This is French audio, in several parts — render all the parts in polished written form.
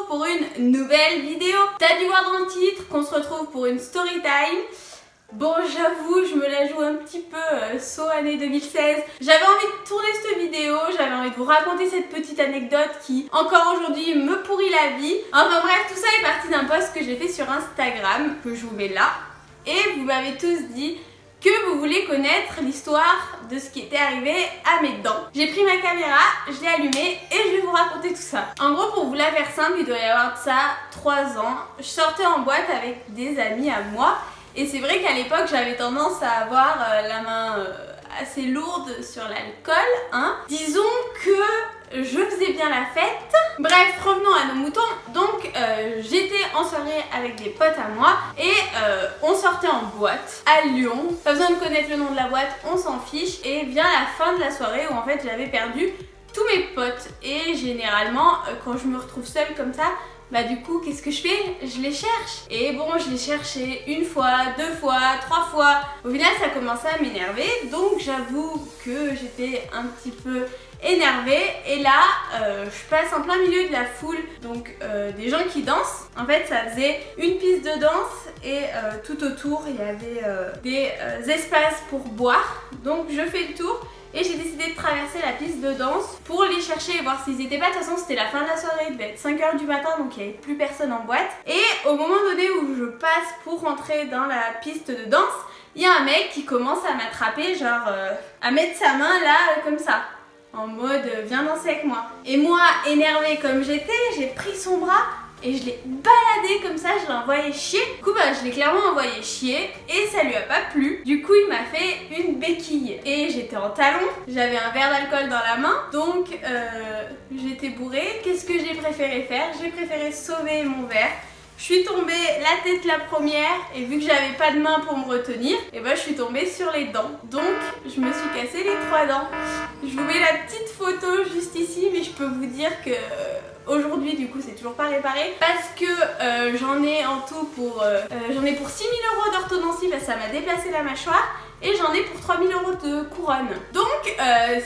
retrouve pour une nouvelle vidéo. T'as dû voir dans le titre qu'on se retrouve pour une story time. Bon, j'avoue, je me la joue un petit peu saut année 2016. J'avais envie de tourner cette vidéo, j'avais envie de vous raconter cette petite anecdote qui, encore aujourd'hui, me pourrit la vie. Enfin bref, tout ça est parti d'un post que j'ai fait sur Instagram, que je vous mets là. Et vous m'avez tous dit que vous voulez connaître l'histoire de ce qui était arrivé à mes dents. J'ai pris ma caméra, je l'ai allumée et je vais vous raconter tout ça. En gros, pour vous la faire simple, il doit y avoir de ça 3 ans. Je sortais en boîte avec des amis à moi. Et c'est vrai qu'à l'époque, j'avais tendance à avoir la main assez lourde sur l'alcool, hein. Disons que je faisais bien la fête. Bref, revenons à nos moutons. Donc, j'étais en soirée avec des potes à moi et on sortait en boîte à Lyon. Pas besoin de connaître le nom de la boîte, on s'en fiche. Et vient la fin de la soirée où en fait j'avais perdu tous mes potes. Et généralement, quand je me retrouve seule comme ça, bah du coup, qu'est-ce que je fais? Je les cherche. Et bon, je les cherchais une fois, 2 fois, 3 fois. Au final, ça commençait à m'énerver. Donc j'avoue que j'étais un petit peu énervée. Et là, je passe en plein milieu de la foule. Donc des gens qui dansent. En fait, ça faisait une piste de danse. Et tout autour, il y avait des espaces pour boire. Donc je fais le tour. Et j'ai décidé de traverser la piste de danse pour les chercher et voir s'ils étaient pas. De toute façon, c'était la fin de la soirée, il devait être 5h du matin, donc il n'y avait plus personne en boîte. Et au moment donné où je passe pour rentrer dans la piste de danse, il y a un mec qui commence à m'attraper, genre à mettre sa main là, comme ça, en mode viens danser avec moi. Et moi, énervée comme j'étais, j'ai pris son bras et je l'ai baladé comme ça, je l'ai envoyé chier. Du coup, je l'ai clairement envoyé chier et ça lui a pas plu. Du coup, il m'a fait une béquille. Et j'étais en talons, j'avais un verre d'alcool dans la main, donc j'étais bourrée. Qu'est-ce que j'ai préféré faire? J'ai préféré sauver mon verre. Je suis tombée la tête la première et vu que j'avais pas de main pour me retenir, et je suis tombée sur les dents. Donc, je me suis cassé les 3 dents. Je vous mets la petite photo juste ici, mais je peux vous dire que aujourd'hui, du coup, c'est toujours pas réparé parce que j'en ai en tout pour j'en ai pour 6 000 € d'orthodontie parce que ça m'a déplacé la mâchoire et j'en ai pour 3 000 € de couronne. Donc,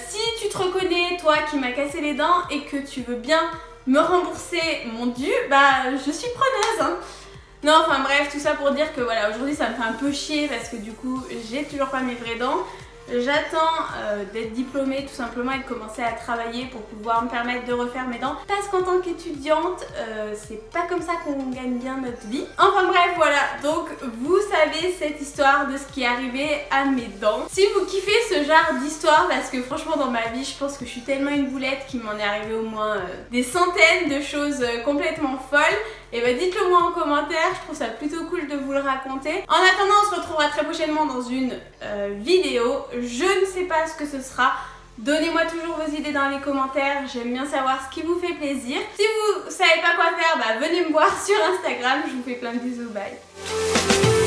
si tu te reconnais, toi qui m'as cassé les dents et que tu veux bien me rembourser mon dû, je suis preneuse, hein. Non, enfin bref, tout ça pour dire que voilà, aujourd'hui ça me fait un peu chier parce que du coup, j'ai toujours pas mes vraies dents. J'attends d'être diplômée tout simplement et de commencer à travailler pour pouvoir me permettre de refaire mes dents. Parce qu'en tant qu'étudiante, c'est pas comme ça qu'on gagne bien notre vie. Enfin bref, voilà. Donc vous savez cette histoire de ce qui est arrivé à mes dents. Si vous kiffez ce genre d'histoire, parce que franchement dans ma vie, je pense que je suis tellement une boulette qu'il m'en est arrivé au moins des centaines de choses complètement folles. Et dites-le moi en commentaire, je trouve ça plutôt cool de vous le raconter. En attendant, on se retrouvera très prochainement dans une vidéo. Je ne sais pas ce que ce sera. Donnez-moi toujours vos idées dans les commentaires, j'aime bien savoir ce qui vous fait plaisir. Si vous savez pas quoi faire, venez me voir sur Instagram, je vous fais plein de bisous, bye.